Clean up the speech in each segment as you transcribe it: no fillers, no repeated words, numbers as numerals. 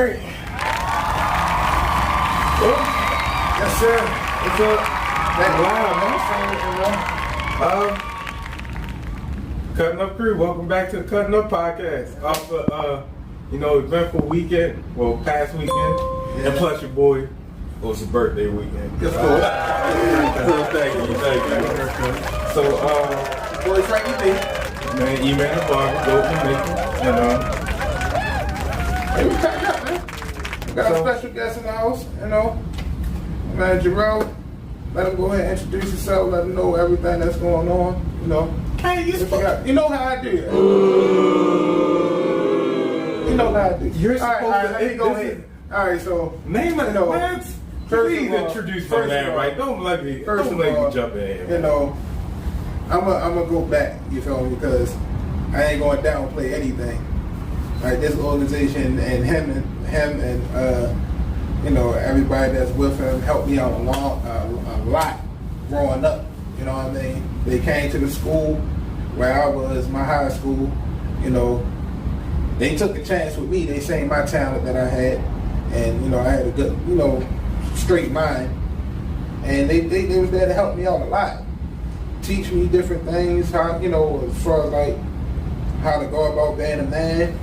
right. Well, yes, sir. What's up? Wow, man. CUTT N UP crew, welcome back to the CUTT N UP podcast. Off eventful weekend, well, past weekend, and plus your boy, it was his birthday weekend. Yes, cool. Thank you. So, boy Frankie B, man, Eman The Barber, go to Macon, Hey, we packed up, man. We got a special guest in the house, man, Jerel. Let him go ahead and introduce yourself, let him know everything that's going on, Hey, you know how I do it. You know how I do it. You're supposed to. Let me go ahead. All right, so name it, man. Please introduce my man, right? Don't let me jump in. I'm gonna go back. You feel me? Because I ain't gonna downplay anything. Right, this organization and him and everybody that's with him helped me out a lot growing up. You know what I mean? They came to the school where I was, my high school. They took a chance with me. They seen my talent that I had, and I had a good, straight mind, and they was there to help me out a lot, teach me different things, how as far as like how to go about being a man,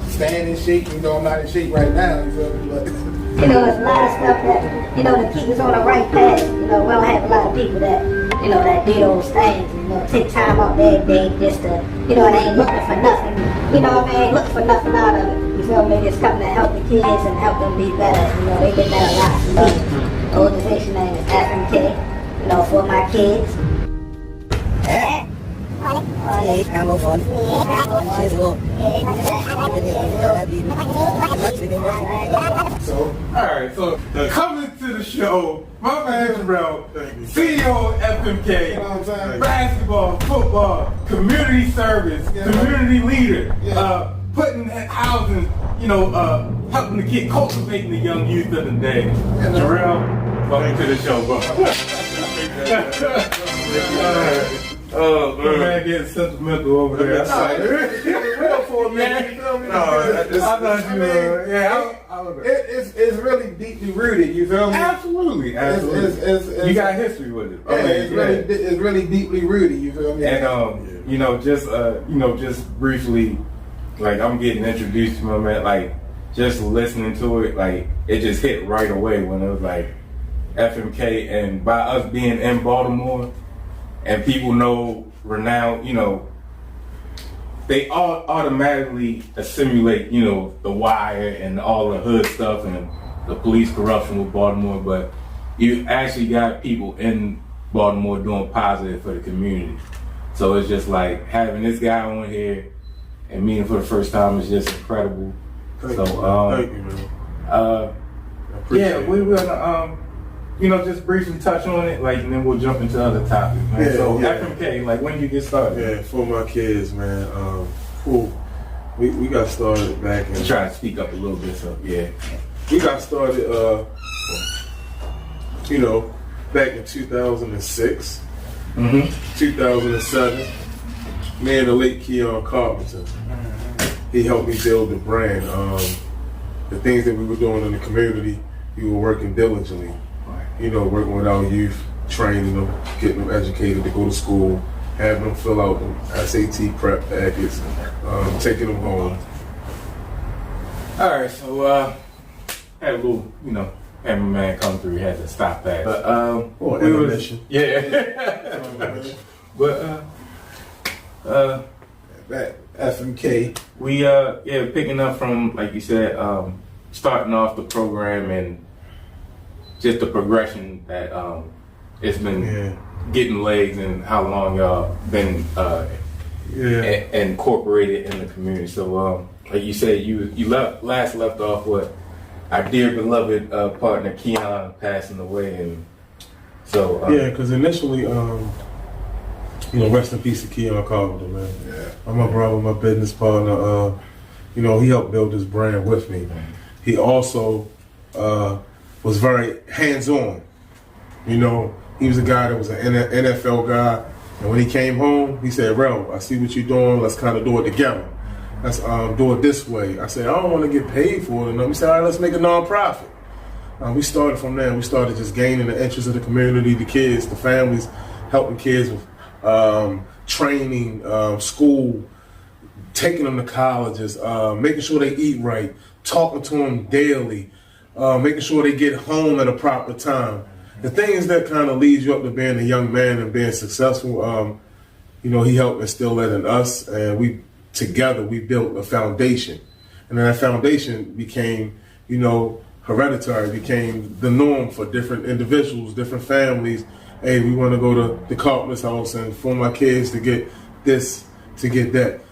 stand in shape. I'm not in shape right now, you feel me? But there's a lot of stuff that to keep us on the right path. We don't have a lot of people that that do those things. Take time out their day just to they ain't looking for nothing. They ain't looking for nothing out of it. You feel me? Just come to help the kids and help them be better. They did that a lot for me. The organization name is FMK, ForMyKidz. So coming to the show, my man Jerel, CEO of FMK, basketball, football, community service, community leader, putting housing, helping the kid, cultivating the young youth of the day. Jerel, welcome to the show, bro. Oh, man, getting sentimental over there. It's really deeply rooted. You feel me? Absolutely. You got history with it. It's really deeply rooted. You feel me? And just briefly, like I'm getting introduced to my man. Like just listening to it, like it just hit right away when it was like FMK, and by us being in Baltimore. And people know renowned, they all automatically assimilate, the wire and all the hood stuff and the police corruption with Baltimore. But you actually got people in Baltimore doing positive for the community. So it's just like having this guy on here and meeting for the first time is just incredible. Thank you, man. We're gonna just briefly touch on it, and then we'll jump into other topics, man. FMK, when did you get started? Yeah, ForMyKidz, man. We got started back in... Try to speak up a little bit, so, yeah. We got started, back in 2006, 2007. Me and the late Keon Carpenter, he helped me build the brand. The things that we were doing in the community, we were working diligently. Working with our youth, training them, getting them educated to go to school, having them fill out them SAT prep packets, taking them home. All right, so had a little, had my man come through, he had to stop that. But intermission. But That FMK. We picking up from, like you said, starting off the program and just the progression that it's been getting legs and how long y'all been incorporated in the community. So like you said, you last left off with our dear beloved partner Keon passing away, and so because initially rest in peace to Keon Carpenter, man. My brother, my business partner, he helped build this brand with me. He also was very hands-on. He was a guy that was an NFL guy, and when he came home, he said, "Rel, I see what you're doing. Let's kind of do it together." let's do it this way. I said, I don't want to get paid for it. And we said, all right, let's make a nonprofit. We started from there. We started just gaining the interest of the community, the kids, the families, helping kids with training, school, taking them to colleges, making sure they eat right, talking to them daily, making sure they get home at a proper time. The things that kind of leads you up to being a young man and being successful, he helped instill that in us, and we built a foundation. And then that foundation became, hereditary, became the norm for different individuals, different families. Hey, we want to go to the Carpenter's house and for my kids to get this, to get that.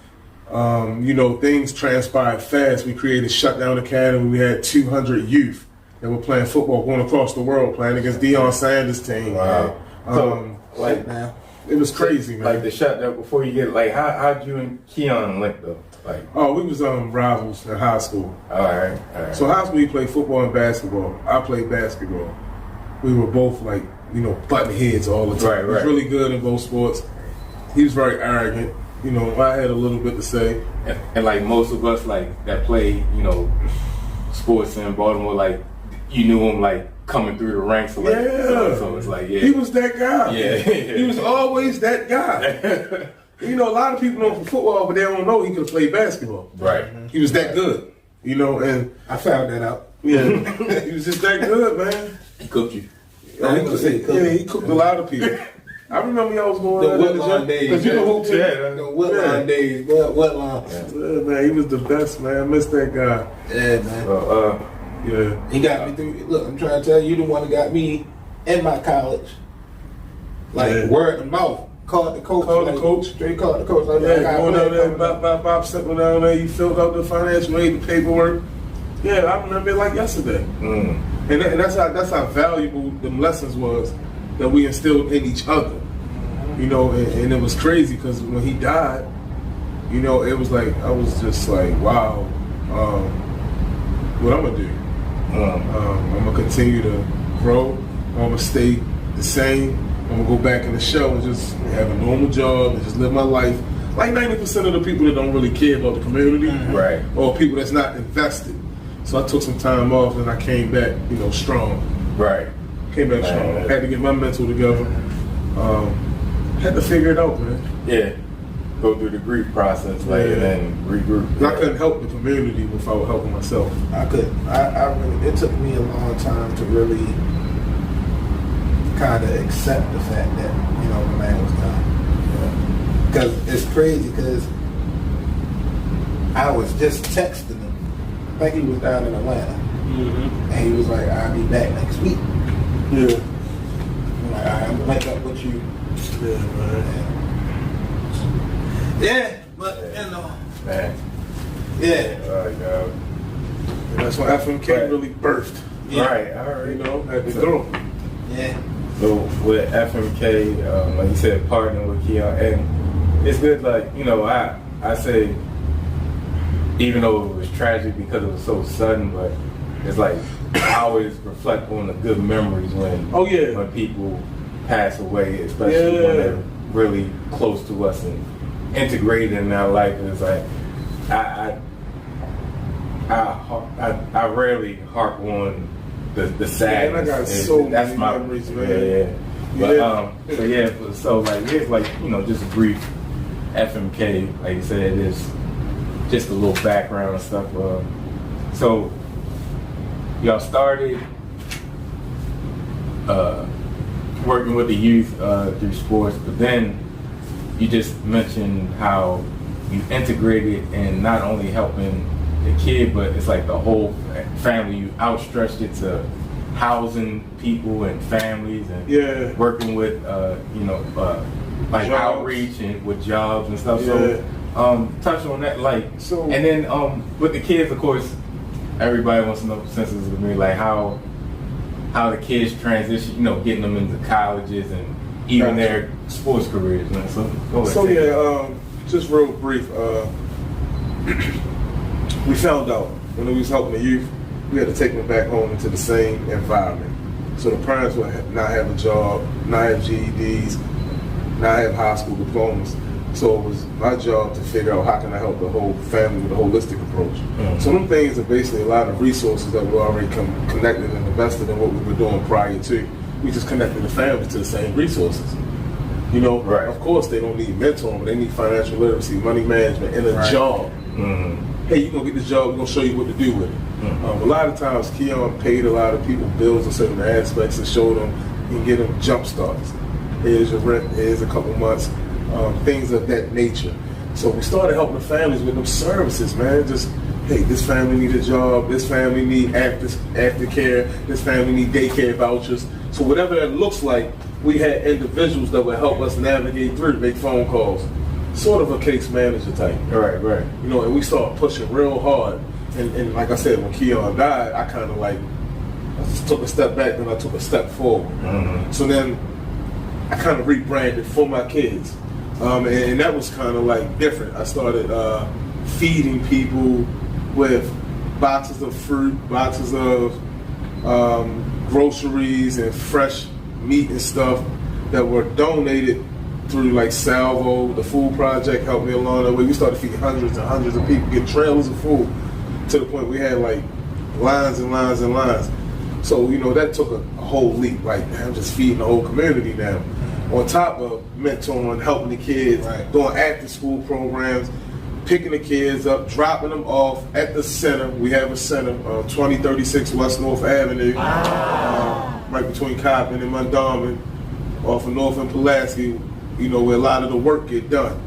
Things transpired fast. We created Shutdown Academy. We had 200 youth that were playing football, going across the world, playing against Deion Sanders' team. Wow. Now. It was crazy, man. Like the shutdown, before you get, like, how'd you and Keon link though? Like, we was rivals in high school. All right. So high school, we played football and basketball. I played basketball. We were both button heads all the time. Right. He was really good in both sports. He was very arrogant. I had a little bit to say. And like most of us, like that play, sports in Baltimore, like you knew him like coming through the ranks. So, so it's like, yeah, he was that guy. Yeah, he was always that guy. A lot of people know him for football, but they don't know he could have played basketball. Right. He was that good. And I found that out. Yeah, he was just that good, man. He cooked you. He cooked a lot of people. I remember y'all was going the Woodlawn days. Because you know who the Woodlawn days. Woodlawn. Yeah, man, he was the best, man. I miss that guy. Yeah, man. Yeah. He got me through. Look, I'm trying to tell you, the one that got me in my college. Like, word of mouth. Called the coach. Straight called the coach. Like, going down there, Bob sitting down there, you filled out the financial aid, the paperwork. Yeah, I remember it like yesterday. And that's how valuable the lessons was that we instilled in each other. And it was crazy because when he died, it was like, I was just like, wow, what I'm gonna do? I'm gonna continue to grow. I'm gonna stay the same. I'm gonna go back in the show and just have a normal job and just live my life. Like 90% of the people that don't really care about the community, right, or people that's not invested. So I took some time off and I came back, strong. Right. Came back strong. Had to get my mental together. Had to figure it out, man. Yeah. Go through the grief process, and then regroup. I couldn't help the community without helping myself. I couldn't. I really. It took me a long time to really kind of accept the fact that the man was gone. Because it's crazy. Because I was just texting him. I think he was down in Atlanta, and he was like, "I'll be back next week." Yeah. I'm like, I'm gonna link up with you. Yeah, man. Yeah, but man. Yeah. God. And that's when FMK really birthed. Yeah. Right. I already had to go. Yeah. So with FMK, like you said, partnering with Keon, and it's good. Like I say, even though it was tragic because it was so sudden, but it's like I always reflect on the good memories when when people pass away, especially when they're really close to us and integrated in our life. It's like I rarely harp on the sadness. Yeah, and I got so many memories, man. But so like here's like just a brief FMK. Like you said, it's just a little background and stuff. So y'all started working with the youth through sports, but then you just mentioned how you integrated in not only helping the kid, but it's like the whole family. You outstretched it to housing people and families and working with like jobs. Outreach and with jobs and stuff. So touch on that, and then with the kids, of course, everybody wants to know senses with me, like how the kids transition, getting them into colleges and even their sports careers, man. So go ahead. Just real brief. We found out when we was helping the youth, we had to take them back home into the same environment. So the parents would not have a job, not have GEDs, not have high school diplomas. So it was my job to figure out how can I help the whole family with a holistic approach. So them things are basically a lot of resources that were already connected and invested in what we were doing prior to. We just connected the family to the same resources. You know, of course they don't need mentoring, but they need financial literacy, money management, and a job. Hey, you're going to get this job, we're going to show you what to do with it. A lot of times, Keon paid a lot of people bills in certain aspects and showed them and get them jump starts. Here's your rent, here's a couple months, things of that nature. So we started helping the families with them services, man. Just, hey, this family need a job, this family need aftercare, this family need daycare vouchers. So whatever that looks like, we had individuals that would help us navigate through, make phone calls. Sort of a case manager type. Right. You know, and we started pushing real hard. And like I said, when Keon died, I kind of like, I just took a step back, then I took a step forward. So then I kind of rebranded ForMyKidz. And that was kind of like different. I started feeding people with boxes of fruit, boxes of groceries and fresh meat and stuff that were donated through like Salvo. The food project helped me along that way. We started feeding hundreds and hundreds of people, getting trailers of food to the point we had like lines and lines and lines. So, you know, that took a whole leap. Like, I'm just feeding the whole community now. On top of mentoring, helping the kids, doing after school programs, picking the kids up, dropping them off at the center. We have a center, 2036 W.North Avenue, right between Coppin and Mondawmin, off of North and Pulaski, you know, where a lot of the work get done.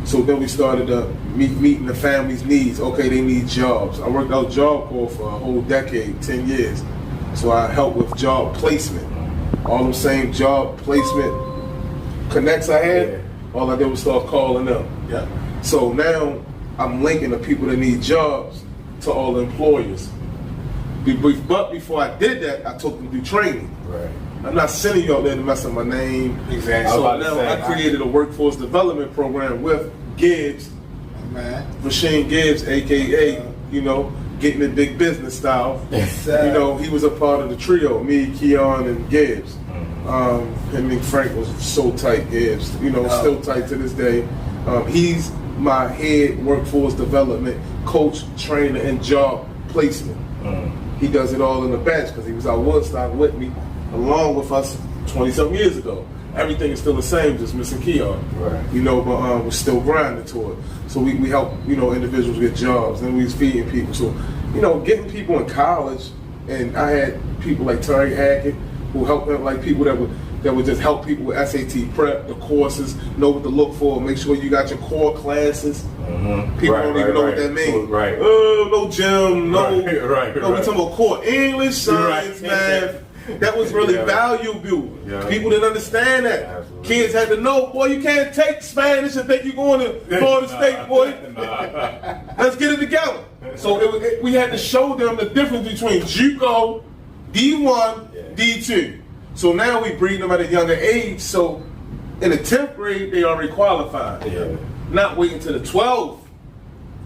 So then we started meeting the family's needs. Okay, they need jobs. I worked out Job Corps for a whole decade, 10 years. So I helped with job placement. All them same job placement connects I had, all I did was start calling them. So now I'm linking the people that need jobs to all the employers. But before I did that, I took them through training. I'm not sending you out there to mess up my name. So now I created a workforce development program with Gibbs, Machine Gibbs, aka, you know, getting the big business style. You know, he was a part of the trio, me, Keon, and Gibbs. Him and Frank was so tight, Gibbs. You know, still tight to this day. He's my head workforce development coach, trainer, and job placement. He does it all in the bench because he was out Woodstock with me, along with us 20-something years ago. Everything is still the same, just missing Keon. You know, but we're still grinding to it. So we help, you know, individuals get jobs, and we was feeding people. So, you know, getting people in college, and I had people like Terry Hackett who helped them, like people that would just help people with SAT prep, the courses, know what to look for, make sure you got your core classes. People don't even know what that means. Oh, no gym, no. No, we talking about core English, science, math. That was really valuable. People didn't understand that. Kids had to know, boy, you can't take Spanish and think you're going to Florida State, boy. Let's get it together. So we had to show them the difference between JUCO, D1, D2. So now we breed them at a younger age. So in the 10th grade, they already qualified. Not waiting to the 12th.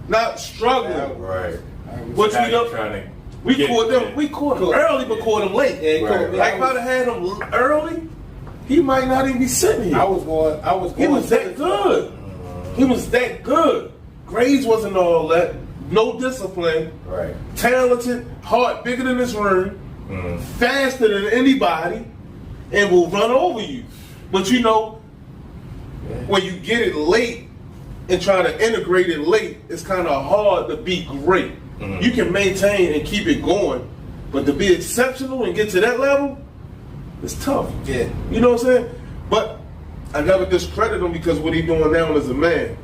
Not struggling. Which we caught them early, but caught them late. Like if I'd have had him early, he might not even be sitting here. He was that good. He was that good. Grades wasn't all that. No discipline. Talented, heart bigger than this room, faster than anybody, and will run over you. But you know, when you get it late and try to integrate it late, it's kind of hard to be great. You can maintain and keep it going, but to be exceptional and get to that level, it's tough. You know what I'm saying? But I never discredit him because what he's doing now as a man,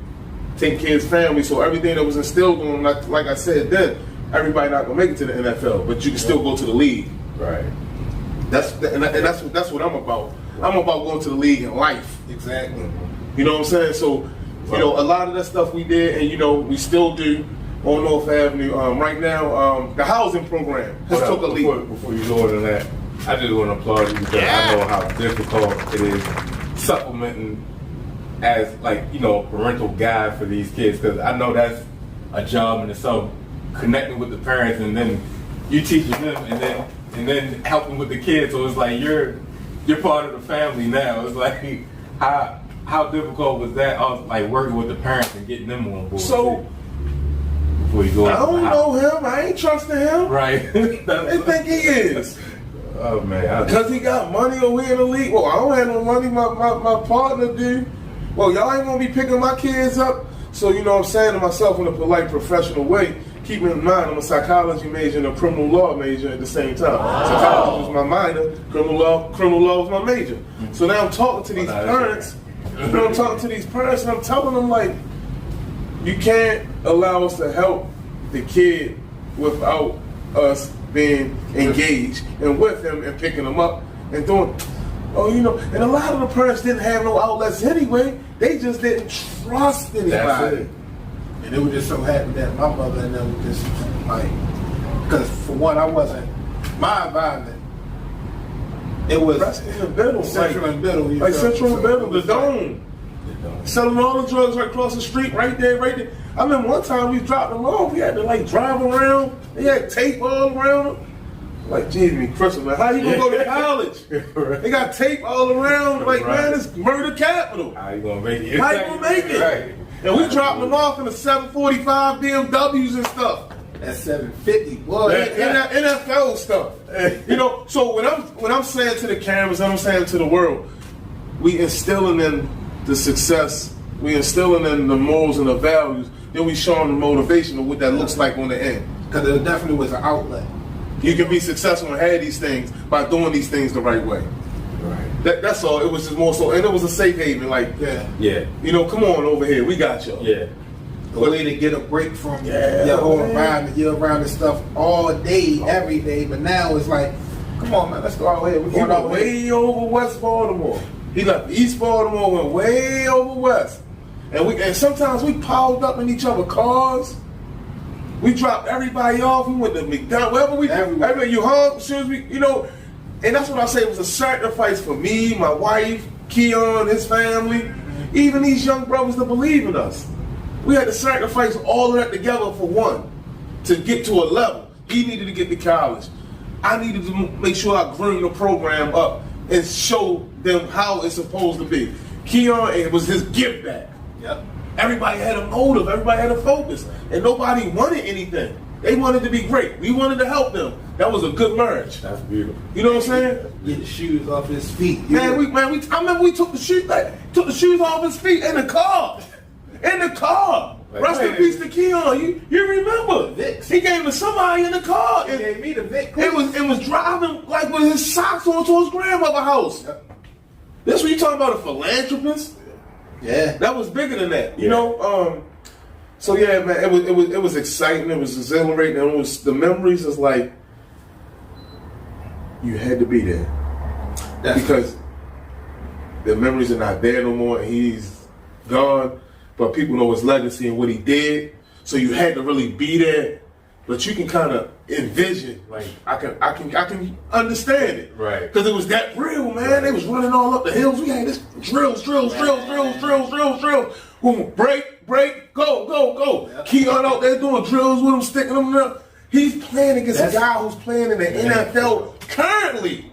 taking care of his family, so everything that was instilled in him, like I said then, everybody not gonna make it to the NFL, but you can still go to the league. That's what I'm about. I'm about going to the league in life. You know what I'm saying? So, you know, a lot of that stuff we did, and you know, we still do on North Avenue. Right now, the housing program has took a leap. Before you go into that, I just want to applaud you because I know how difficult it is supplementing as, like, you know, parental guide for these kids, because I know that's a job in itself, connecting with the parents and then you teaching them and then helping with the kids. So it's like you're part of the family now. It's like how how difficult was that? Like working with the parents and getting them on board. So before you go, I don't know him. I ain't trusting him. Right. They think he is. Oh man, Because he got money or we in the league. Well, I don't have no money. My partner do. Well, y'all ain't gonna be picking my kids up. So you know what I'm saying to myself in a polite, professional way. Keeping in mind, I'm a psychology major and a criminal law major at the same time. Psychology was my minor, criminal law was my major. So now I'm talking to these parents. You know, I'm talking to these parents and I'm telling them like, you can't allow us to help the kid without us being engaged and with him and picking them up and doing. Oh, you know, and a lot of the parents didn't have no outlets anyway. They just didn't trust anybody. And it was just so happy that my mother and them were just like, because for one, I wasn't, my environment, it was Central and Middle. Like Central and Middle, the Dome. Selling all the drugs right across the street, right there. I remember one time we dropped them off, we had to like drive around, they had tape all around them. Like, Jesus Christmas, man, how you gonna go to college? Right. They got tape all around, like, man, it's murder capital. How you gonna make it? How you gonna make it? Right. And we dropped them off in the 745 BMWs and stuff. That 750, boy. In that NFL stuff. You know, so when I'm saying to the cameras, I'm saying to the world, we instilling in the success, we instilling in the morals and the values, then we showing the motivation of what that looks like on the end. Because there definitely was an outlet. You can be successful and have these things by doing these things the right way. Right. That's all. It was just more so, and it was a safe haven. Like, Yeah. you know, come on over here, we got y'all. Yeah. A way to get a break from your whole environment. You're around this stuff all day, every day. But now it's like, come on, man, let's go out here. We're He going went out way over West Baltimore. He left East Baltimore, went way over West. And sometimes we piled up in each other's cars. We dropped everybody off. We went to McDonald's, wherever everywhere you home, as soon as we, you know, and that's what I say, it was a sacrifice for me, my wife, Keon, his family, even these young brothers to believe in us. We had to sacrifice all of that together for one, to get to a level. He needed to get to college. I needed to make sure I grew the program up and show them how it's supposed to be. Keon, it was his give back. Yep. Everybody had a motive, everybody had a focus, and nobody wanted anything. They wanted to be great. We wanted to help them. That was a good marriage. That's beautiful. You know what I'm saying? Get the shoes off his feet. I remember we took the shoes off his feet in the car. In the car. Like, Rest in peace to Keon. You remember? Vicks. He gave it to somebody in the car. He gave me the Vic. It was driving like with his socks on to his grandmother's house. Yep. This what you talking about, a philanthropist? Yeah. That was bigger than that, you know. So yeah, man, it was exciting. It was exhilarating. It was the memories. Is like you had to be there because the memories are not there no more. And he's gone, but people know his legacy and what he did. So you had to really be there. But you can kind of envision, like I can understand it, Right? Because it was that real, man. Right. They was running all up the hills. We had this drills. Boom, break, go. Yep. Keon out there doing drills with him, sticking them up. He's playing against a guy who's playing in the NFL currently.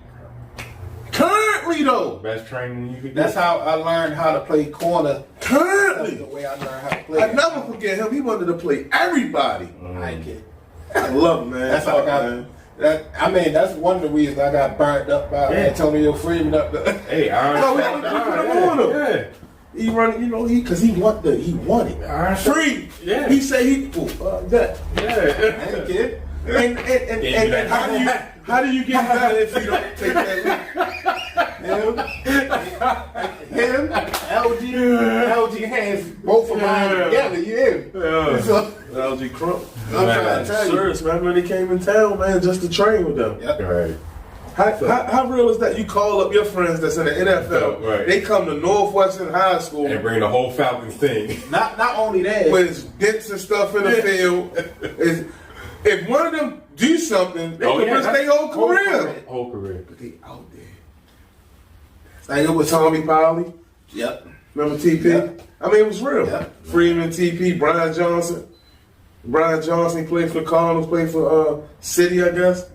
Currently, though. Best training you could do. That's how I learned how to play corner. Currently. That's the way I learned how to play. I never forget him. He wanted to play everybody. I kid. I love him, man. That's how I got. Man. That's one of the reasons I got burnt up by Antonio Freeman up there. Hey, he run, you know, because he wanted. Free. Yeah. He say that. Yeah. Hey, kid. And how do you get better if you don't take that Him, LG hands both of mine together. You hear me? So, LG Crump. I'm trying to tell you. Serious, man, when he came in town, man, just to train with them. Yep. Right. How real is that? You call up your friends that's in the NFL. Right. They come to Northwestern High School And bring the whole Falcons thing. Not only that, with his dents and stuff in the field. If one of them do something, they could risk their whole career. Whole career. But they out there. like it was Tommy Powley. Yep. Remember TP? Yep. I mean, it was real. Yep. Freeman, TP, Brian Johnson. Brian Johnson, he played for the Cardinals, played for City, I guess.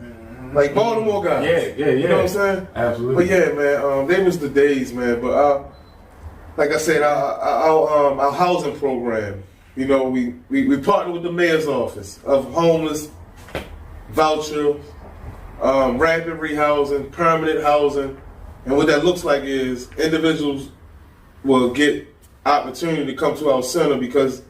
Like Baltimore guys. Yeah. You know what I'm saying? Absolutely. But yeah, man, they was the days, man. But like I said, our housing program. You know, we partner with the mayor's office of homeless, voucher, rapid rehousing, permanent housing, and what that looks like is individuals will get opportunity to come to our center because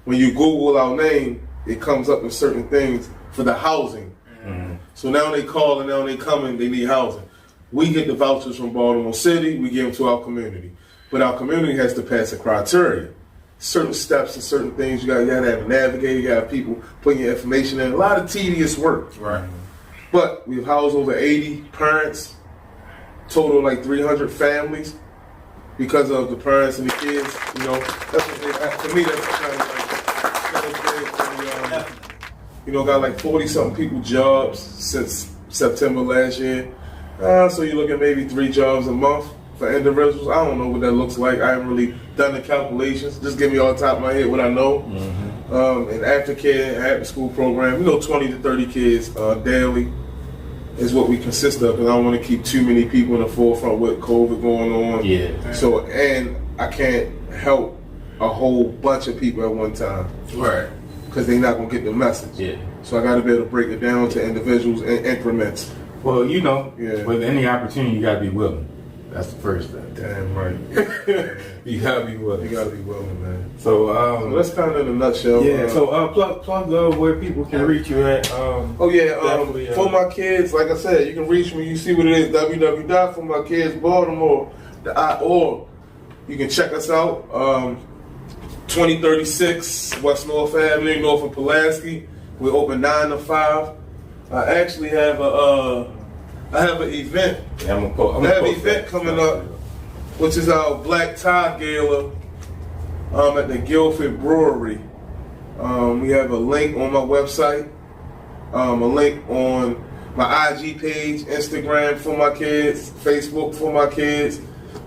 when you Google our name, it comes up with certain things for the housing. Mm-hmm. So now they call and now they come and they need housing. We get the vouchers from Baltimore City, we give them to our community. But our community has to pass a criteria. Certain steps and certain things, you gotta have a navigator, you gotta have people putting your information in. A lot of tedious work. Right. But we've housed over 80 parents, total like 300 families because of the parents and the kids. You know, that's what to me, that's kind of like, you know, got like 40-something people jobs since September last year. So you look at maybe 3 jobs a month for individuals. I don't know what that looks like. I haven't really done the calculations. Just give me off the top of my head what I know. Mm-hmm. And aftercare, after school program, you know, 20 to 30 kids daily is what we consist of. Because I don't want to keep too many people in the forefront with COVID going on. Yeah. So, and I can't help a whole bunch of people at one time. Right. Because they're not going to get the message. Yeah. So I got to be able to break it down to individuals in increments. Well, you know, with any opportunity, you got to be willing. That's the first thing. Damn right. You gotta be willing. You gotta be willing, man. So that's kind of in a nutshell. Yeah. So plug where people can reach you at. For my kids, like I said, you can reach me. You see what it is. www.formykidsbaltimore.org. You can check us out. 2036 W.North Ave, north of Pulaski. We're open 9 to 5. I actually have I have an event. I have an event coming up, which is our Black Tie Gala at the Guilford Brewery. We have a link on my website, a link on my IG page, Instagram for my kids, Facebook for my kids.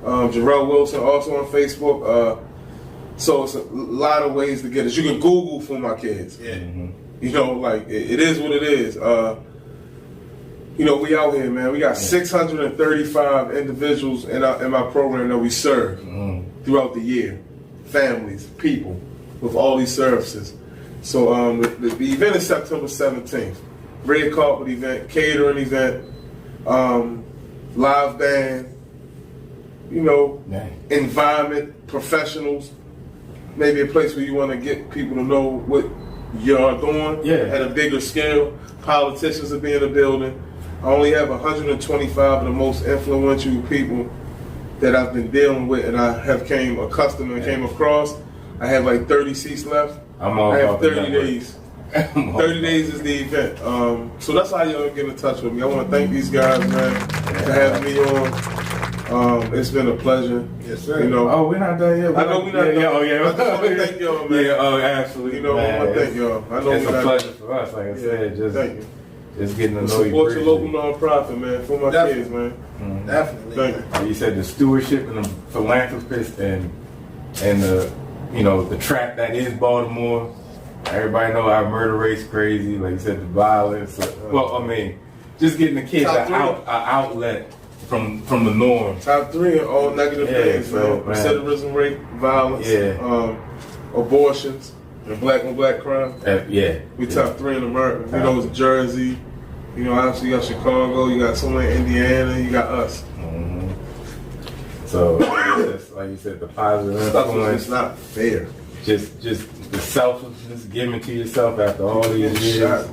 Jerel Wilson also on Facebook. So it's a lot of ways to get us. You can Google for my kids. Yeah. Mm-hmm. You know, like it is what it is. You know, we out here, man. We got 635 individuals in my program that we serve throughout the year. Families, people, with all these services. So the event is September 17th. Red carpet event, catering event, live band, you know, environment, professionals. Maybe a place where you want to get people to know what you're doing at a bigger scale. Politicians will be in the building. I only have 125 of the most influential people that I've been dealing with and I have came accustomed and came across. I have like 30 seats left. I have 30 days. 30 days is the event. So that's how y'all get in touch with me. I want to thank these guys, man, for having me on. It's been a pleasure. Yes, sir. You know, we're not done yet. I know we're not done. I just want to thank y'all, man. Absolutely. You know, I want to thank y'all. I know it's a pleasure for us, like I said. Thank you. Just getting to know you. Support your local nonprofit, man, for my kids, man. Mm-hmm. Definitely. Thank you. You said the stewardship and the philanthropist and the the trap that is Baltimore. Everybody know our murder rate's crazy. Like you said, the violence. Well, I mean, just getting the kids an outlet from the norm. Top 3 in all negative things, man. Recidivism rate, violence, abortions. And black on black crime. We top 3 in America. You know, it's Jersey. You know, obviously you got Chicago. You got somewhere in Indiana. You got us. Mm-hmm. So, like you said, the positive influence. It's not fair. Just the selflessness given to yourself after all these years.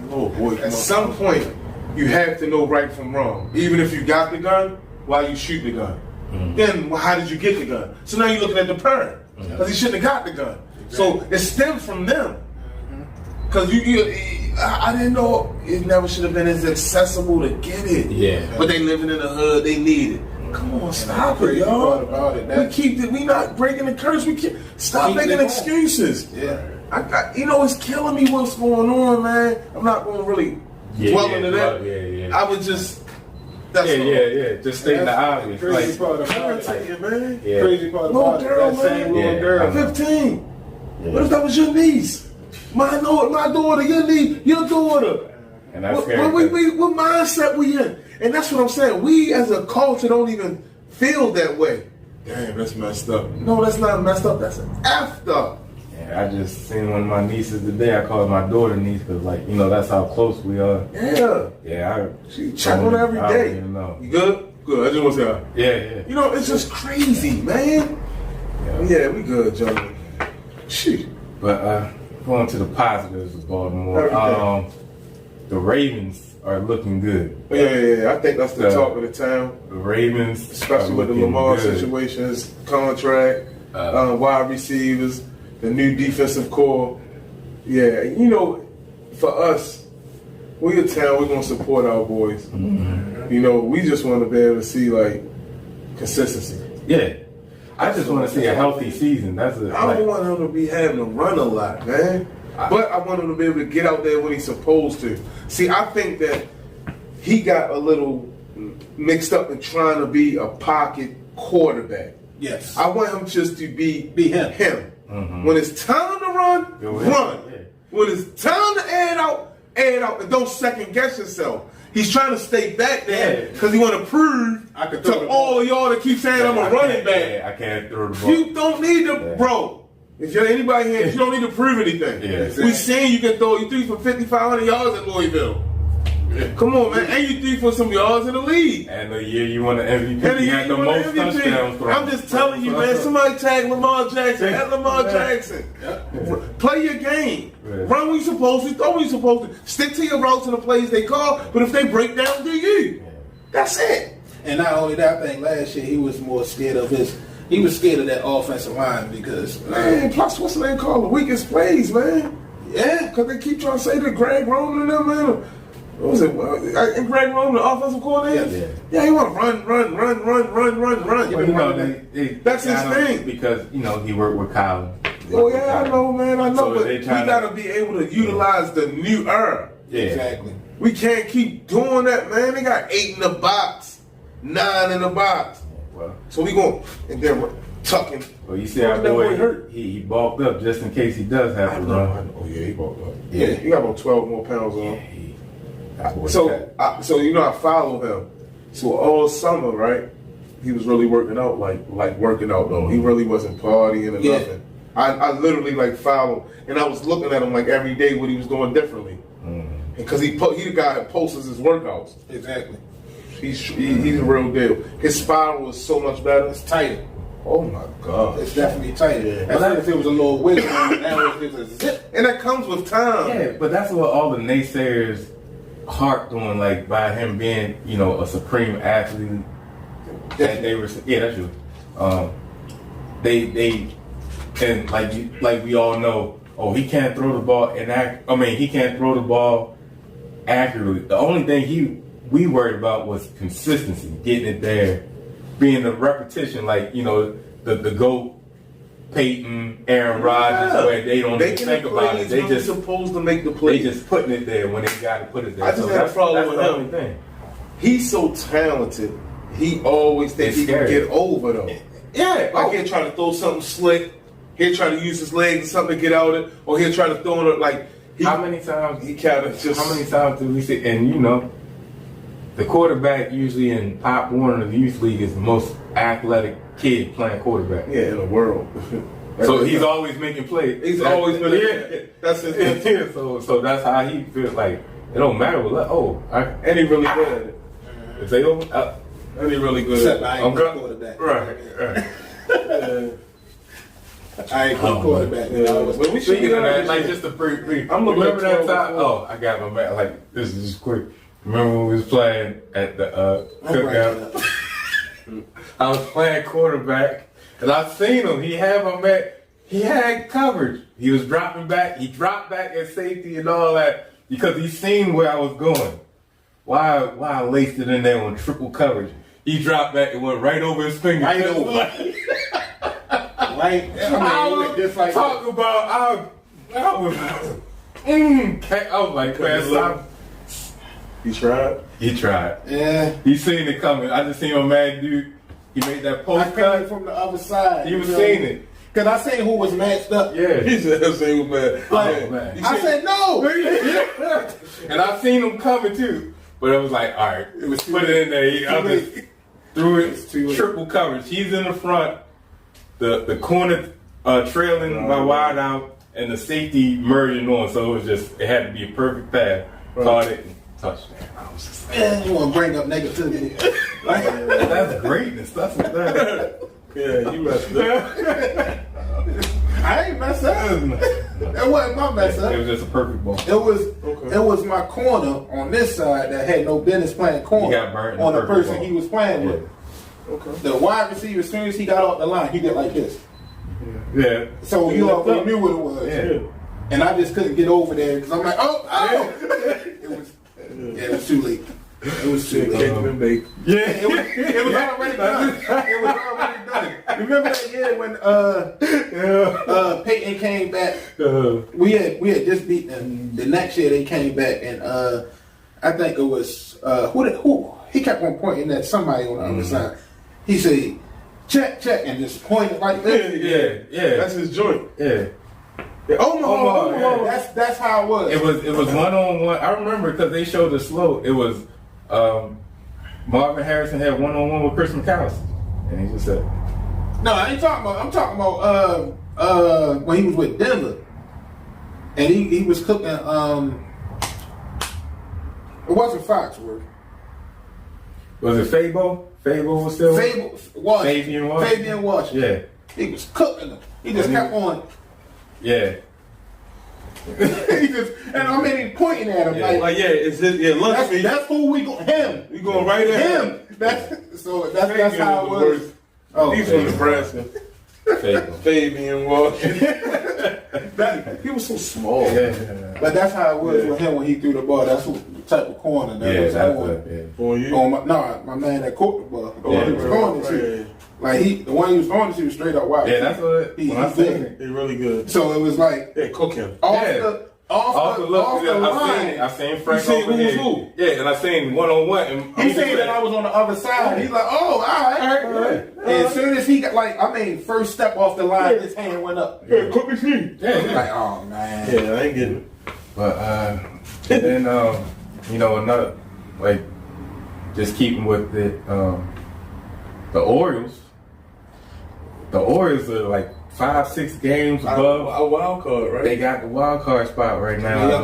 At some point, you have to know right from wrong. Even if you got the gun, why you shoot the gun? Mm-hmm. Then how did you get the gun? So now you're looking at the parent because he shouldn't have got the gun. So it stems from them, because I didn't know it never should have been as accessible to get it. Yeah. But they living in the hood, they need it. Come on, stop it, y'all. We not breaking the curse. We can't stop making excuses. Yeah. It's killing me what's going on, man. I'm not going to really dwell into that. I would just. Just stating the obvious. Crazy part about it, man. Crazy part about it. Little girl, 15. What if that was your niece? My daughter, your niece, your daughter. And that's what mindset we in? And that's what I'm saying. We as a culture don't even feel that way. Damn, that's messed up. No, that's not messed up. That's effed up. Yeah, I just seen one of my nieces today. I call her my daughter niece because, like, you know, that's how close we are. Yeah. Yeah, She check on her every I day. don't even know. You good? Good. I just want to say, Yeah. you know, it's just crazy, man. Yeah, we good, gentlemen. Shit. But going to the positives of Baltimore, Everything. the Ravens are looking good. Yeah. I think that's the talk of the town. The Ravens, Especially with the Lamar situations, contract, wide receivers, the new defensive core. Yeah, you know, for us, we a town, we're going to support our boys. Mm-hmm. You know, we just want to be able to see, like, consistency. Yeah. I just want to see a healthy season. I don't want him to be having to run a lot, man. But I want him to be able to get out there when he's supposed to. See, I think that he got a little mixed up in trying to be a pocket quarterback. Yes. I want him just to be him. Mm-hmm. When it's time to run. Yeah. When it's time to air it out, and don't second guess yourself. He's trying to stay back there because he want to prove to all of y'all that keep saying I'm a running back. Yeah, I can't throw the ball. You don't need to, bro. If you're anybody here, you don't need to prove anything. Yeah. We seen you can throw. You threw for 5,500 yards at Louisville. Yeah. Come on, man. And you threw for some yards in the league. And the year you won the MVP, And you had the most touchdowns thrown. I'm just telling you, man. Somebody tag Lamar Jackson. At Lamar Jackson. Play your game. Run when you're supposed to. Throw when you're supposed to. Stick to your routes and the plays they call. But if they break down, do you. That's it. And not only that, I think last year he was more scared of he was scared of that offensive line because man, plus what's the name called? The weakest plays, man. Yeah, because they keep trying to say that Greg Roman and them, man. What was it? And Greg Roman, the offensive coordinator? Yeah, he want to run. Well, you know, that's his thing. Because, you know, he worked with Kyle. Oh, yeah, I know, man. I know. So but we got to be able to utilize the new era. Yeah. Exactly. We can't keep doing that, man. They got 8 in the box, 9 in the box. Well, so we going, and then we're tucking. Well, you see our boy hurt. He bulked up just in case he does have to run. Oh, yeah, he bulked up. Yeah, he got about 12 more pounds on him. So you know, I follow him. So all summer, right? He was really working out, like working out though. He really wasn't partying or nothing. I literally like followed, and I was looking at him like every day what he was doing differently. Because he the guy that posts his workouts. Exactly. He's a real deal. His spiral is so much better. It's tighter. Oh my God. It's definitely tighter. If it was a little wiggle, now it's a zip. And that comes with time. Yeah, but that's what all the naysayers harped on, like by him being, you know, a supreme athlete. That they were, that's you. They and like we all know, oh, he can't throw the ball he can't throw the ball accurately. The only thing we worried about was consistency, getting it there, being the repetition, like, you know, the GOAT, Peyton, Aaron Rodgers, where they don't even think about it. They just supposed to make the play. They just putting it there when they got to put it there. I just had a problem with him. He's so talented. He always thinks he can get over though. Yeah, like he'll try to throw something slick. He'll try to use his legs or something to get out of it, or he'll try to throw it like. How many times do we see? And you know, the quarterback usually in Pop Warner, the youth league, is the most athletic kid playing quarterback. Yeah, in the world. So he's always making plays. He's always been. That's his thing. So that's how he feels. Like it don't matter what. And he really good at it. If they don't, and he really good Except at it. I ain't good quarterback. Right. I ain't good quarterback. But we should like just a brief. I'm looking remember at that time. Oh, I got my back. Like this is just quick. Remember when we was playing at the cookout? I was playing quarterback, and I seen him. He had my man. He had coverage. He was dropping back. He dropped back at safety and all that because he seen where I was going. Why I laced it in there on triple coverage. He dropped back and went right over his finger. Right over. Talk about I was like, man, stop. He tried? He tried. Yeah. He seen it coming. I just seen a mad dude. He made that post cut from the other side. He was seeing it. Because I seen who was matched up. Yeah. He said, who was mad. Man. I said, no. And I seen him coming too. But it was like, all right, put it in there. threw it triple coverage. He's in the front, the corner trailing my wide out, and the safety merging on. So it had to be a perfect pass. Caught it and touchdown. I was just like, Man, you want to bring up negativity? that's greatness. That's what that. Yeah, you messed up. I ain't messed up. It wasn't my mess up. It was just a perfect ball. It was my corner on this side that had no business playing corner He got burnt on the perfect person ball. he was playing with. Okay. The wide receiver, as soon as he got off the line, he did like this. Yeah. So you already knew what it was. Yeah. And I just couldn't get over there because I'm like, oh! It was too late. It was too late. Yeah. It was already done. It was already done. Remember that year when Peyton came back? We had just beat them. The next year they came back, and I think it was who he kept on pointing at somebody on the other side. He said, check, and just pointed like this. Yeah. That's his joint. Yeah. Omaha. Yeah. That's how it was. It was 1-on-1. I remember because they showed the slow. It was Marvin Harrison had 1-on-1 with Chris McAllister, and he just said, No, I ain't talking about. I'm talking about when he was with Denver, and he was cooking. It wasn't Foxworth. Was it Fabo? Fabo was still. Fabian Washington. Fabian Washington. Yeah. He was cooking them. He just kept on. Yeah. He just, and I mean, he pointing at him like, it's his. Yeah, look at me. that's who we go. Him. We going right at him. That's how it was. Oh, He's from Nebraska. Fabo. Fabian Washington. He was so small. Yeah. But that's how it was with him when he threw the ball. That's what the type of corner that was on. For you? My man that caught the ball. He was throwing this shit. Like the one he was throwing this shit was straight up wide. Yeah, that's what He when I seen it. He's really good. So it was like Cook him. off the line. I seen Frank You seen over who was here. who? Yeah, and I seen 1-on-1. And He said that I was on the other side. He's like, oh, all right. And as soon as he got first step off the line, his hand went up. Yeah, cook his feet. Yeah. Like, oh man. Yeah, I ain't getting it. But and then another just keeping with it, the Orioles. The Orioles are like 5-6 games above a wild card, right? They got the wild card spot right now. I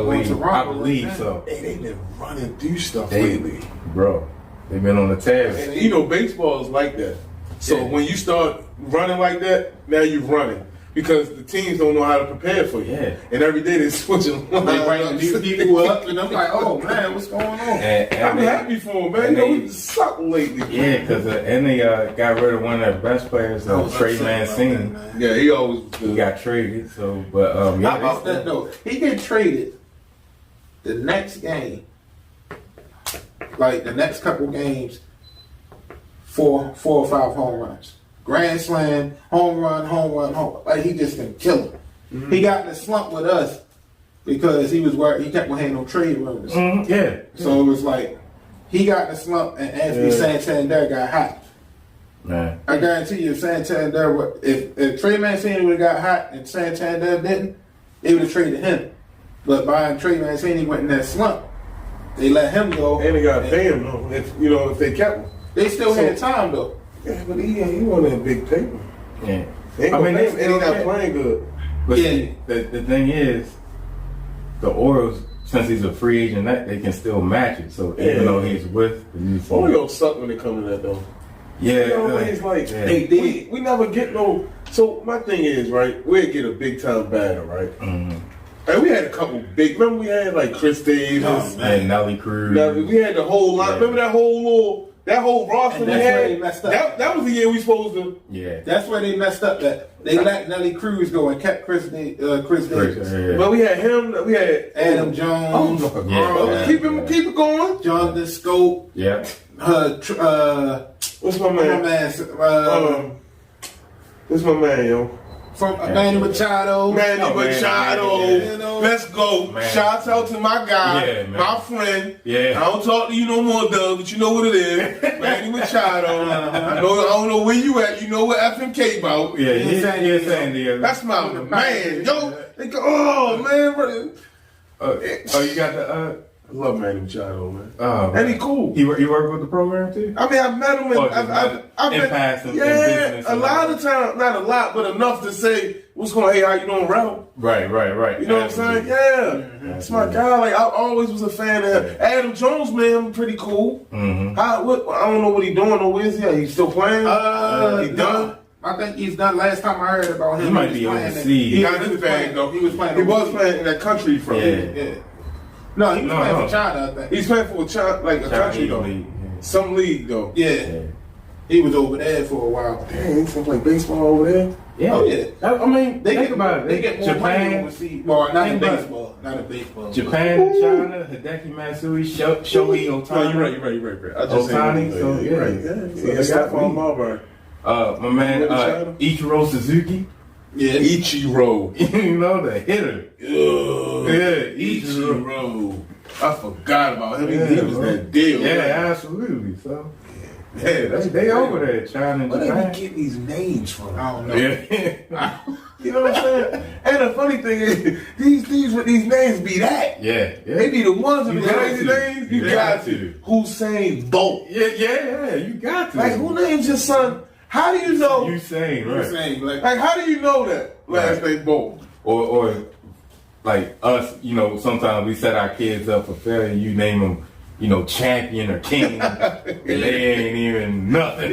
believe so. Hey, they've been running through stuff lately, lately, bro. They've been on the tab. And baseball is like that. So when you start running like that, now you're running. Because the teams don't know how to prepare for you. Yeah. And every day they're switching lines. They bring new people up, and I'm like, oh man, what's going on? I'm happy for them, man. We suck lately. Yeah, because and they got rid of one of their best players, Trey Mancini. Yeah, he always got traded. So, but how about that though? He get traded the next game, like the next couple games, 4 or 5 home runs. Grand slam, home run. Like he just been killing. Mm-hmm. He got in a slump with us because he was worried. He kept on having no trade rumors. Mm-hmm. Yeah. So it was like he got in a slump and Anthony Santander got hot. Man. I guarantee you, if Santander, if Trey Mancini would have got hot and Santander didn't, they would have traded him. But by Trey Mancini went in that slump, they let him go. And they got to pay him though. If they kept him, they still had time though. Yeah, but he wasn't a big paper. Yeah. He not playing good. But see, the thing is, the Orioles, since he's a free agent, they can still match it. So even though he's with the new team. Orioles suck when it comes to that though. Yeah. It's like, we never get no. So my thing is, right, we'd get a big time batter, right? Mm-hmm. And we had a couple big. Remember we had like Chris Davis and Nelly Cruz. We had the whole line. Remember that whole roster we had? They messed up. That was the year we supposed to. Yeah. That's where they messed up. That they let Nelly Cruz go and kept Chris Davis. Yeah. But we had him. We had Adam Jones. Keep it going. Jonathan Scope. Yeah. What's my man? What's my man, yo? From Manny Machado. Machado. Let's go. Man. Shouts out to my guy, my friend. Yeah. I don't talk to you no more, Doug, but you know what it is. Manny Machado. I don't know where you at. You know what FMK about. Yeah, he's San Diego. That's my man. Yo, they go, oh, man. You got I love Manny Machado, man. Oh, And he cool. He work with the program too? I mean, I've met him In met, passing, in yeah, business a and lot all. of time, not a lot, but enough to say, what's going on? Hey, how you doing, Rel? Right. You know what I'm saying? Yeah. That's my guy. Like, I always was a fan of him. Adam Jones, man, pretty cool. Mm-hmm. I don't know what he doing, or where is he? He's still playing? He done? I think he's done. Last time I heard about him, He might was be playing overseas. He got his bag, though. He was playing. He was playing in that country from. Yeah. No, he was playing No. for China, I think. He's playing for a country, though. League. Some league, though. Yeah. He was over there for a while. Dang, he's gonna play baseball over there? Yeah. Oh, yeah. I mean, They think get about it. They get more money Japan, overseas. Well, not in Think about it. baseball. Not in baseball. Japan, China, Hideki Matsui, Shohei Ohtani. No, you're right. I just Ohtani, said, so you're right. yeah. Yeah. So Yeah, they got Stephon me. Marbury. My man, China? Ichiro Suzuki. Yeah. Ichiro. You know, the hitter. Yeah, Ichiro. I forgot about him. He was bro. that deal. Yeah, right? absolutely. So, Yeah, that's they over there, China and Where they Japan. be getting these names from? I don't know. Yeah. You know what I'm saying? And the funny thing is, these names be that. Yeah. They be the ones with You the got crazy to. names. You You got got to. to. Hussein Bolt. Yeah, you got to. Like, who names your son? How do you know? You saying, You're right? saying, like, Like, how do you know that last Right. name Bolt? Or like us, you know, sometimes we set our kids up for failure. You name them, you know, champion or king, and they ain't even nothing.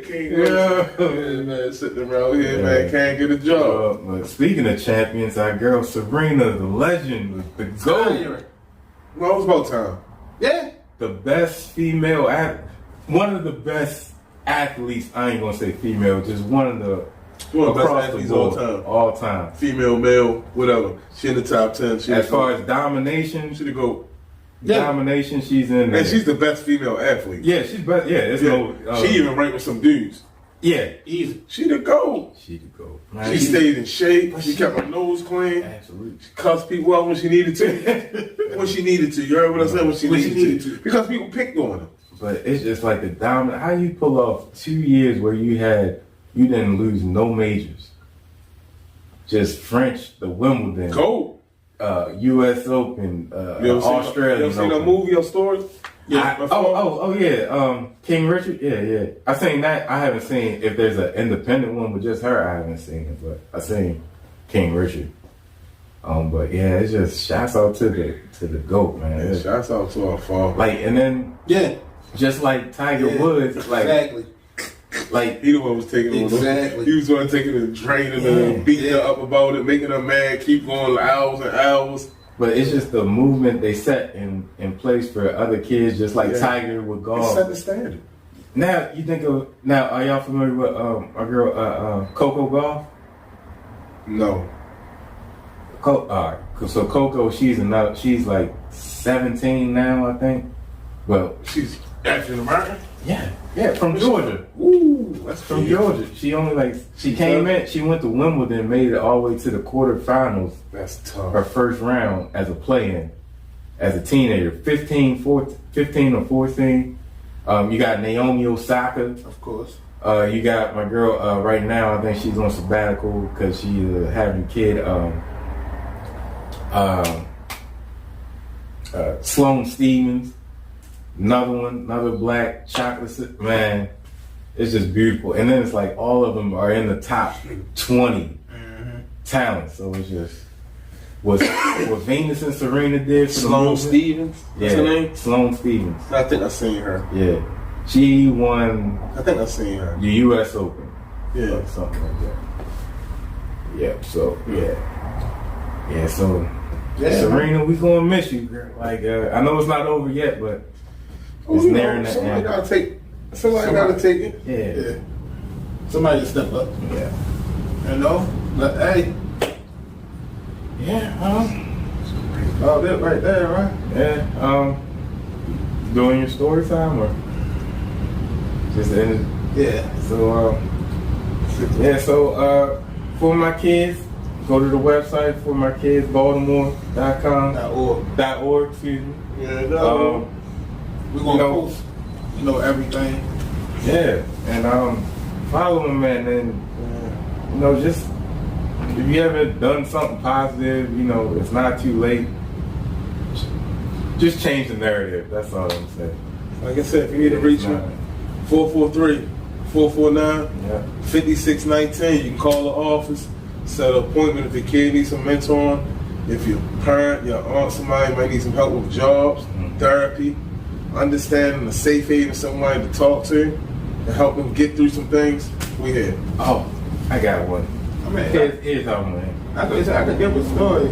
King Yeah. man, sitting around here, man, can't get a job. But speaking of champions, our girl Serena, the legend, the GOAT, Well, it was about time. yeah. the best female one of the best athletes. I ain't gonna say female, just one of the One of the best across the athletes all board, time. all time. Female, male, whatever. She in the top 10. She As far as domination, she the GOAT. domination, she's in there. And she's the best female athlete. yeah, she's best. Yeah, it's Yeah. no. She even ranked with some dudes. yeah, Easy. She the GOAT. she could go. She stayed in shape. She kept her nose clean. Absolutely. She cussed people out when she needed to. When she needed to. You heard what I said? When she needed to. Because people picked on her. But it's just like the dominant. How you pull off 2 years where you didn't lose no majors. Just French, the Wimbledon, GOAT. U.S. Open, You ever Australian. You ever seen that Open. movie or story? Yeah. King Richard. Yeah. I seen that. I haven't seen if there's an independent one with just her. I haven't seen it, but I seen King Richard. But yeah, it's just shouts out to the GOAT, man. Yeah, shouts out to our father. Like, and then Yeah. just like Tiger Woods, like Exactly. like He the one was taking it. Exactly. He was the one taking it and draining her and beating her up about it, making her mad, keep going hours and hours. But it's just the movement they set in place for other kids, just like Yeah. Tiger with It golf. set the standard. Now you think of are y'all familiar with our girl Coco Golf? No. So Coco, she's like 17 now, I think. Well, She's African American? yeah, from Georgia. Ooh, that's From big. Georgia. She went to Wimbledon, made it all the way to the quarterfinals. That's Her tough. first round as a play-in, as a teenager, 15 or 14. You got Naomi Osaka. Of course. You got my girl right now. I think she's on sabbatical because she's having a kid. Sloane Stevens, another black chocolate man. It's just beautiful. And then it's like all of them are in the top 20 talents. So it's just what Venus and Serena did for the Sloane movement. Stevens? What's her name? Sloane Stevens. I think I seen her. Yeah. She won I think I seen her. the U.S. Open. Yeah. Or something like that. Yep, so, yeah, so, Yeah. Serena, we gonna miss you, girl. Like, I know it's not over yet, but it's you nearing know, the somebody end. gotta take. Somebody gotta take it. Yeah. Somebody to step up. Yeah. You know? But, hey, Yeah, all that right there, right? yeah, doing your story time or just ended? Yeah. So, for my kids, go to the website for my kids, Baltimore.com. .org, excuse me. Yeah, no. We're going to you know, post, everything. Yeah, and follow them, man, and just if you haven't done something positive, it's not too late. just change the narrative. That's all I'm saying. Like I said, if you need to reach me, 443-449-5619. You can call the office, set an appointment if your kid needs some mentoring. If your parent, your aunt, somebody might need some help with jobs, therapy, understanding a safe haven, somebody to talk to, and help them get through some things, we here. Oh, I got one. I mean, Here's how, man. I could give a story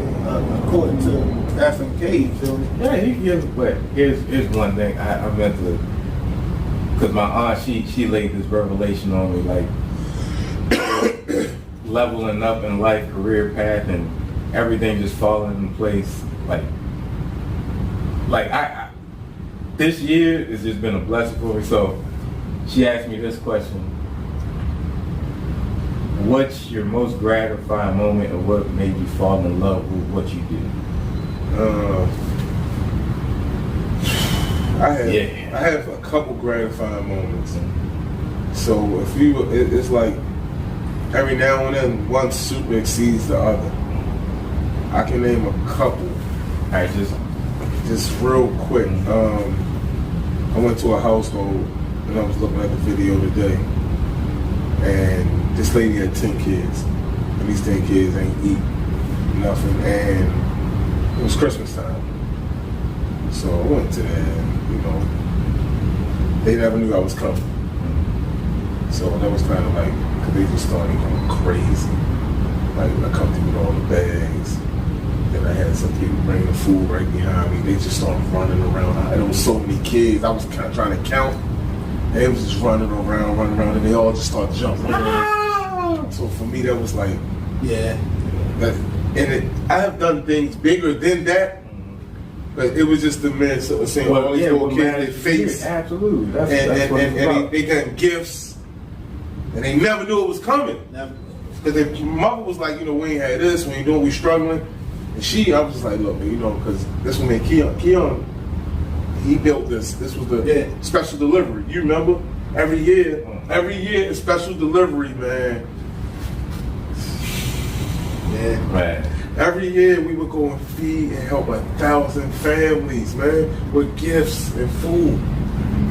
according to FMK, you feel me? Yeah, here's one thing I meant to, because my aunt, she laid this revelation on me, like leveling up in life, career path, and everything just falling in place. Like I this year has just been a blessing for me. So she asked me this question: what's your most gratifying moment, or what made you fall in love with what you do? I have a couple gratifying moments. So if it's like every now and then one super exceeds the other. I can name a couple. All right, just real quick. I went to a household and I was looking at the video today, and this lady had 10 kids, and these 10 kids ain't eat nothing, and it was Christmas time. So I went to them, they never knew I was coming. So that was kind of like, because they just started going crazy. Like when I come through with all the bags, then I had some people bringing the food right behind me. They just started running around. There was so many kids. I was kind of trying to count. And they was just running around, and they all just started jumping. So for me, that was like, yeah. I have done things bigger than that, but it was just the men saying all these little kids, they face. Absolutely. That's what and they got gifts, and they never knew it was coming. Because their mother was like, we ain't had this, we struggling. And I was just like, look, because this one made Keon, he built this. This was the special delivery. You remember? Every year, it's special delivery, man. Yeah. Right. Every year we would go and feed and help 1,000 families, man, with gifts and food.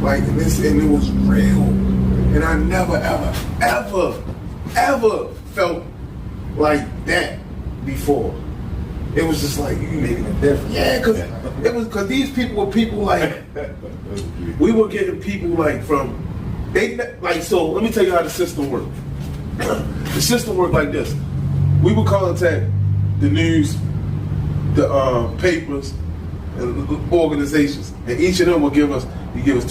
Like this, and it was real. And I never, ever felt like that before. It was just like, you making a difference. Yeah, because these people were people like, we were getting people like so let me tell you how the system worked. The system worked like this. We would contact the news, the papers, and organizations, and each of them would give us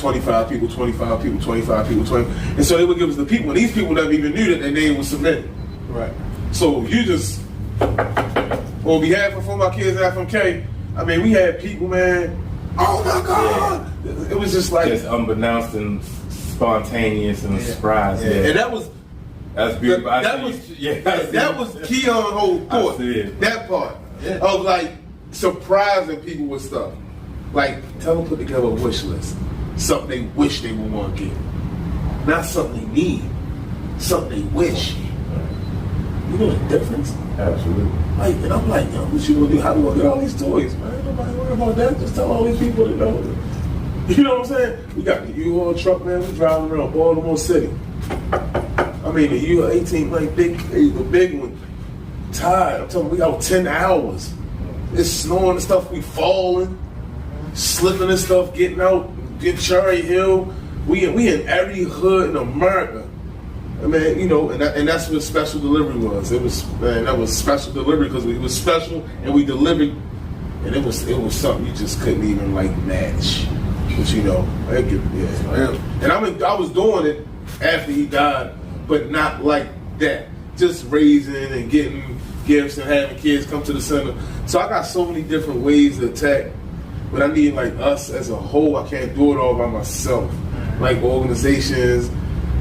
25 people, 25 people, 25 people, 20. And so they would give us the people, and these people never even knew that their name was submitted. Right. So you just, on behalf of ForMyKidz FMK, I mean, we had people, man, oh my God. Yeah. It was just like. Just unbeknownst and spontaneous and a surprise. Yeah. And that's beautiful. That was Keon's whole thought. That part of like surprising people with stuff. Like, tell them put together a wish list. Something they wish they would want to get. Not something they need. Something they wish. You know the difference? Absolutely. Like, and I'm like, what you gonna do? How do I get all these toys, man? Nobody worry about that. Just tell all these people to know. You know what I'm saying? We got the U-Haul truck, man. We driving around Baltimore City. I mean, the U-18, like the big one. Tired. I'm telling you, we got 10 hours. It's snowing and stuff. We falling, slipping and stuff, getting out, get Cherry Hill. We in every hood in America. I mean, and that's what special delivery was. It was, man, that was special delivery because it was special and we delivered, and it was something you just couldn't even like match. But and I was doing it after he died, but not like that. Just raising and getting gifts and having kids come to the center. So I got so many different ways to attack, but I need like us as a whole. I can't do it all by myself. Like organizations,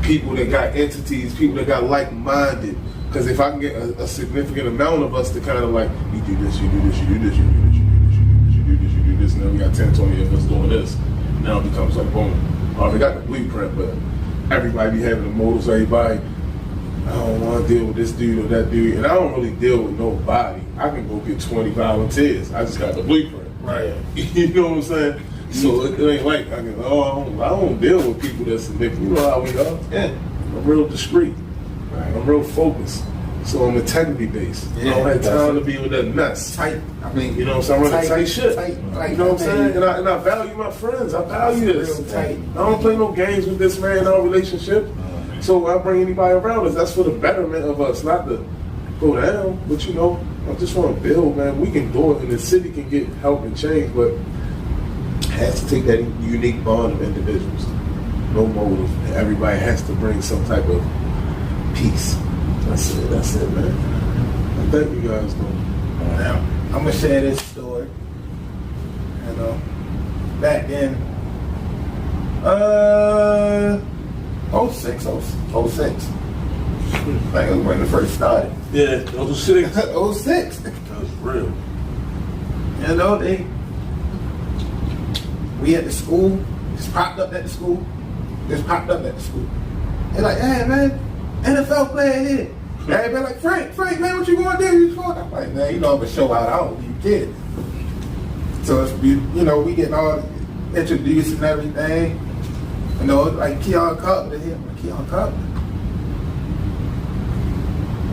people that got entities, people that got like-minded. Because if I can get a significant amount of us to kind of like, you do this, you do this, you do this, you do this, you do this, you do this, you do this, and then we got 10, 20 of us doing this. Now it becomes like, boom. We got the blueprint, but everybody be having the motives, everybody, I don't want to deal with this dude or that dude. And I don't really deal with nobody. I can go get 20 volunteers. I just got the blueprint. Right. You know what I'm saying? So it ain't like I don't deal with people that's significant. You know how we are. Yeah. I'm real discreet. Right. I'm real focused. So I'm integrity based. I don't have time to be with that mess. Tight. I mean, You know what I'm saying? I run tight shit. Tight. You know what I'm saying? And I value my friends. I value this. Real tight. I don't play no games with this man in our relationship. So I bring anybody around us. That's for the betterment of us, not to go down. But you know, I just want to build, man. We can do it, and the city can get help and change, but it has to take that unique bond of individuals. No motive. Everybody has to bring some type of peace. That's it, man. I thank you guys, though. Now, I'm gonna share this story. You know, back in 06. Like it was when it first started. Yeah, those 6. 06. That's real. You know, we at the school, just popped up at the school. They're like, hey man, NFL player here. Everybody like, Frank, man, what you gonna do? I'm like, man, you know I'm a show out. I don't be kidding. So it's, you know, we getting all introduced and everything. You know, like Keon Carpenter here. I'm like, Keon Carpenter.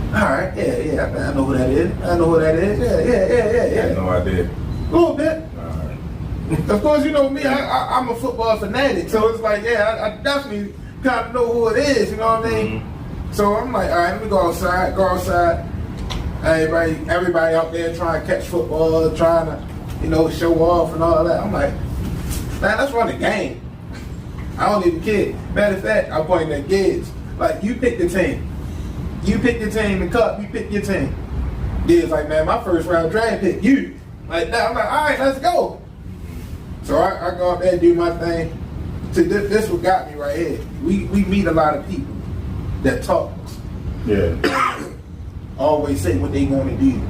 All right, yeah, I know who that is. Yeah. I had no idea. A little bit. All right. Of course, you know me, I'm a football fanatic, so it's like, yeah, I definitely kind of know who it is, you know what I mean? Mm-hmm. So I'm like, all right, let me go outside. Everybody out there trying to catch football, trying to, you know, show off and all that. I'm like, man, let's run a game. I don't even care. Matter of fact, I'm pointing at kids. Like, you pick the team. You pick your team, and Cup, you pick your team. Kids like, man, my first round draft pick, you. Like that, I'm like, all right, let's go. So I go out there and do my thing. See, this what got me right here. We meet a lot of people that talk. Yeah. Always say what they want to do.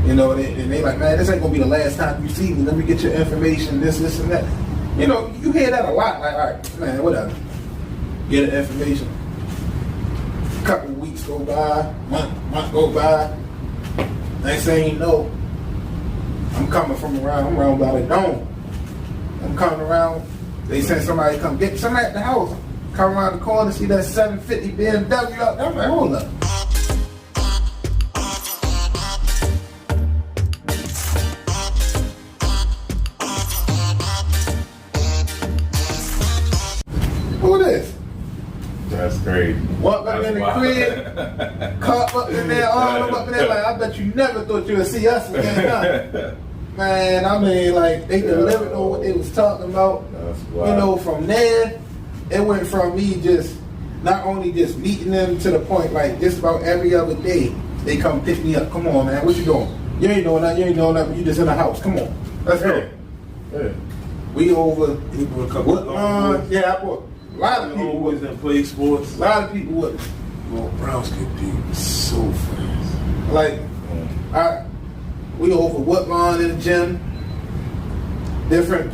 You know, and they like, man, this ain't gonna be the last time you see me. Let me get your information, this, and that. You know, you hear that a lot. Like, all right, man, whatever. Get the information. A couple of weeks go by, month go by. Next thing you know, I'm coming from around. I'm around by the dome. I'm coming around. They send somebody to come get somebody at the house. Come around the corner, see that 750 BMW out there. I'm like, hold up. Who this? That's crazy. Walk up in the crib, caught up in there, all them up in there. Like, I bet you never thought you would see us again, huh? Man, I mean, like, they delivered on what they was talking about. That's You wild. know, from there, it went from me just, not only just meeting them to the point, like, just about every other day, they come pick me up. Come on, man, what you doing? You ain't doing nothing, you just in the house. Come on, let's go. Yeah. We over, People a couple of yeah, I brought a lot of people always with us. that play sports. A lot of people with us. Well, Browns get deep so fast. Like, we over Woodlawn in the gym. Different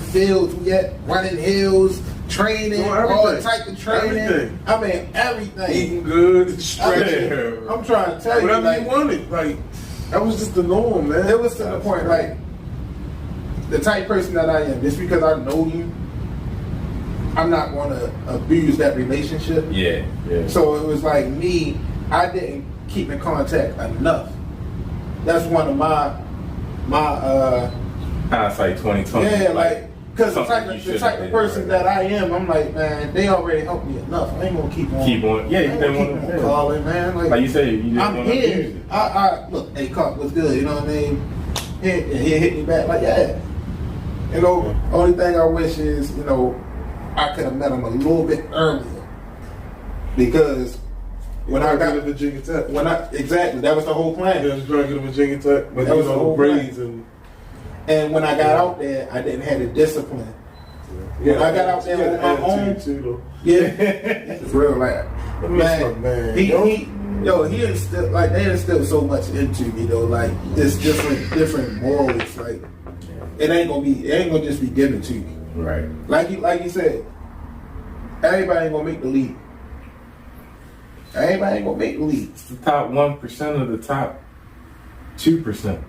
fields we at. Running hills, training, all type of training. Everything. I mean, everything. Eating good, stretching. I'm trying to tell you, Whatever like, you wanted. Like, that was just the norm, man. it was to the point, like, the type of person that I am, just because I know you, I'm not going to abuse that relationship. Yeah. So it was like me, I didn't keep in contact enough. That's one of my Hindsight 2020. yeah, like, because the something type you of should've person did, right. that I am, I'm like, man, they already helped me enough. I ain't gonna keep on. Yeah, I you ain't didn't gonna want keep to on calling, man. Like you said, you didn't I'm want to here. abuse it. I look, hey, Cup was good. You know what I mean? He hit me back like, yeah. You know, only thing I wish is, you know, I could have met him a little bit earlier, because when I got to Virginia Tech. exactly, that was the whole plan. Yeah, I was trying to get to Virginia Tech, but That was you the know, whole braids and And when I got out there, I didn't have the discipline. When I got out there on my own, too, it's real, like, man, he instilled, like, they instilled so much into me, though, like, this different morals, like, it ain't gonna just be given to you. Right. Like you said, everybody ain't gonna make the league. Everybody ain't gonna make the league. It's the top 1% of the top 2%.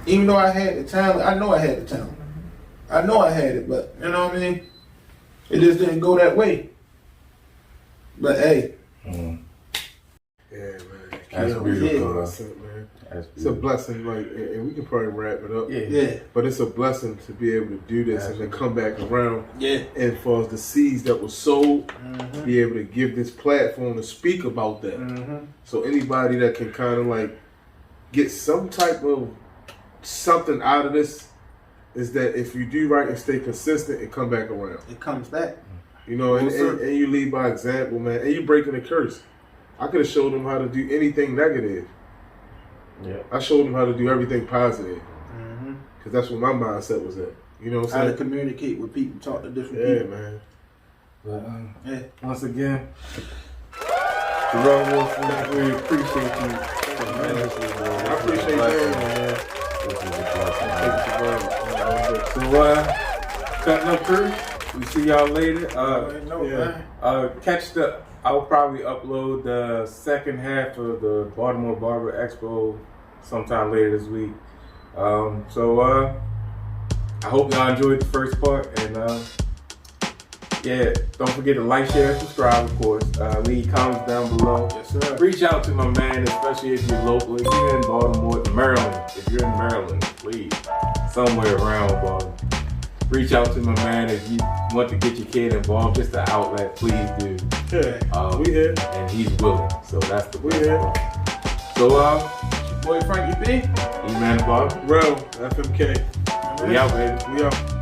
even though I had the talent, I know I had the talent. I know I had it, but you know what I mean? It just didn't go that way. But hey. Yeah, man. That's beautiful, man. It's a beautiful. blessing, like, and we can probably wrap it up. Yeah. But it's a blessing to be able to do this and then come back around. Yeah. And for the seeds that were sold, be able to give this platform to speak about that. So anybody that can kind of like get some type of something out of this is that if you do right and stay consistent, it come back around. It comes back. You know, and you lead by example, man. And you breaking the curse. I could have showed them how to do anything negative. Yeah. I showed them how to do everything positive. Because that's where my mindset was at. You know what I'm saying? How to communicate with people, talk to different people. Man. But, once again, Jerel Wilson, we appreciate you tremendously, man. I appreciate you, man. So, cutting up crew. We see y'all later. Catch the. I'll probably upload the second half of the Baltimore Barber Expo sometime later this week. I hope y'all enjoyed the first part, and don't forget to like, share, and subscribe, of course. Leave comments down below. Yes, sir. Reach out to my man, especially if you're local. If you're in Baltimore, Maryland, if you're in Maryland, please, somewhere around Baltimore. Reach out to my man if you want to get your kid involved, just an outlet, please do. Yeah, we here. And he's willing, so that's the We here. So, Boy Frankie B. Eman The Barber. Jerel, FMK. We out, baby. We out.